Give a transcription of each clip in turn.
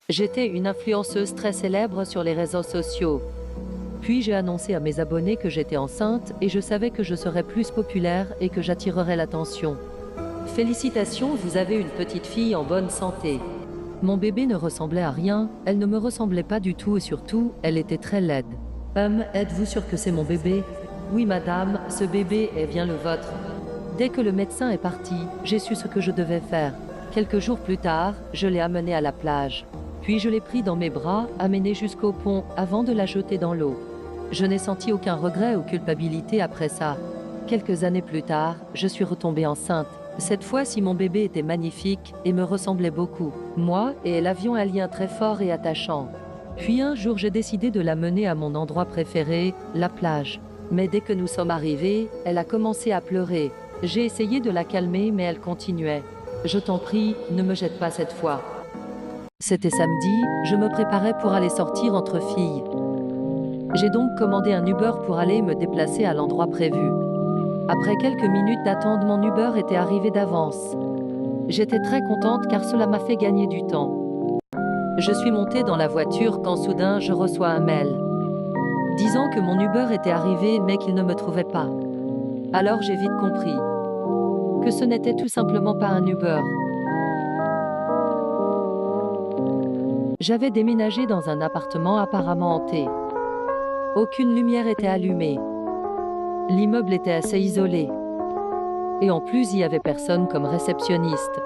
J'étais une influenceuse très célèbre sur les réseaux sociaux. Puis j'ai annoncé à mes abonnés que j'étais enceinte et je savais que je serais plus populaire et que j'attirerais l'attention. Félicitations, vous avez une petite fille en bonne santé. Mon bébé ne ressemblait à rien, elle ne me ressemblait pas du tout et surtout, elle était très laide. Êtes-vous sûr que c'est mon bébé? Oui madame, ce bébé est bien le vôtre. Dès que le médecin est parti, j'ai su ce que je devais faire. Quelques jours plus tard, je l'ai amenée à la plage. Puis je l'ai pris dans mes bras, amenée jusqu'au pont, avant de la jeter dans l'eau. Je n'ai senti aucun regret ou culpabilité après ça. Quelques années plus tard, je suis retombée enceinte. Cette fois-ci, mon bébé était magnifique et me ressemblait beaucoup. Moi et elle avions un lien très fort et attachant. Puis un jour, j'ai décidé de la mener à mon endroit préféré, la plage. Mais dès que nous sommes arrivés, elle a commencé à pleurer. J'ai essayé de la calmer, mais elle continuait. Je t'en prie, ne me jette pas cette fois. C'était samedi, je me préparais pour aller sortir entre filles. J'ai donc commandé un Uber pour aller me déplacer à l'endroit prévu. Après quelques minutes d'attente, mon Uber était arrivé d'avance. J'étais très contente car cela m'a fait gagner du temps. Je suis montée dans la voiture quand soudain je reçois un mail disant que mon Uber était arrivé mais qu'il ne me trouvait pas. Alors j'ai vite compris que ce n'était tout simplement pas un Uber. J'avais déménagé dans un appartement apparemment hanté. Aucune lumière était allumée. L'immeuble était assez isolé. Et en plus, il n'y avait personne comme réceptionniste.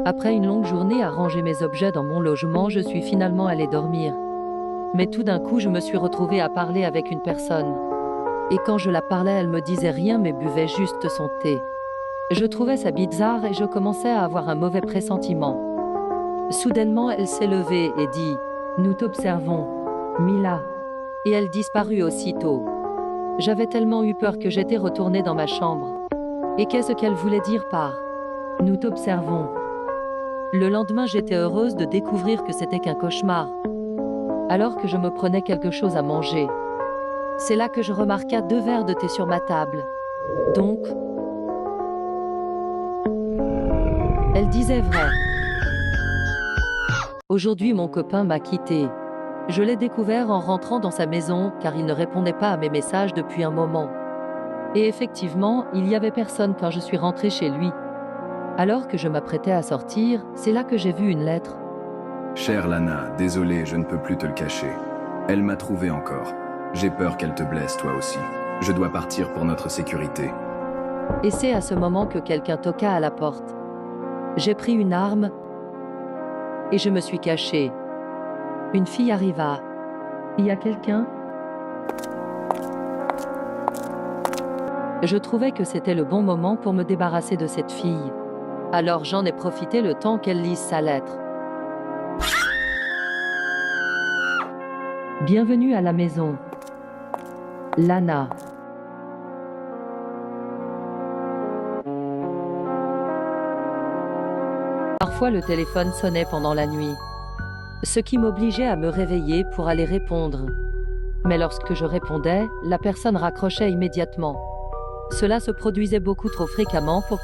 Après une longue journée à ranger mes objets dans mon logement, je suis finalement allée dormir. Mais tout d'un coup, je me suis retrouvée à parler avec une personne. Et quand je la parlais, elle me disait rien mais buvait juste son thé. Je trouvais ça bizarre et je commençais à avoir un mauvais pressentiment. Soudainement, elle s'est levée et dit « Nous t'observons, Mila ». Et elle disparut aussitôt. J'avais tellement eu peur que j'étais retournée dans ma chambre. Et qu'est-ce qu'elle voulait dire par « Nous t'observons ». Le lendemain, j'étais heureuse de découvrir que c'était qu'un cauchemar. Alors que je me prenais quelque chose à manger. C'est là que je remarqua 2 verres de thé sur ma table. Donc, elle disait vrai. Aujourd'hui, mon copain m'a quitté. Je l'ai découvert en rentrant dans sa maison car il ne répondait pas à mes messages depuis un moment. Et effectivement, il n'y avait personne quand je suis rentrée chez lui. Alors que je m'apprêtais à sortir, c'est là que j'ai vu une lettre. Chère Lana, désolé, je ne peux plus te le cacher. Elle m'a trouvé encore. J'ai peur qu'elle te blesse toi aussi. Je dois partir pour notre sécurité. Et c'est à ce moment que quelqu'un toqua à la porte. J'ai pris une arme et je me suis cachée. Une fille arriva. Il y a quelqu'un? Je trouvais que c'était le bon moment pour me débarrasser de cette fille. Alors j'en ai profité le temps qu'elle lise sa lettre. Bienvenue à la maison. Lana. Parfois le téléphone sonnait pendant la nuit, ce qui m'obligeait à me réveiller pour aller répondre. Mais lorsque je répondais, la personne raccrochait immédiatement. Cela se produisait beaucoup trop fréquemment pour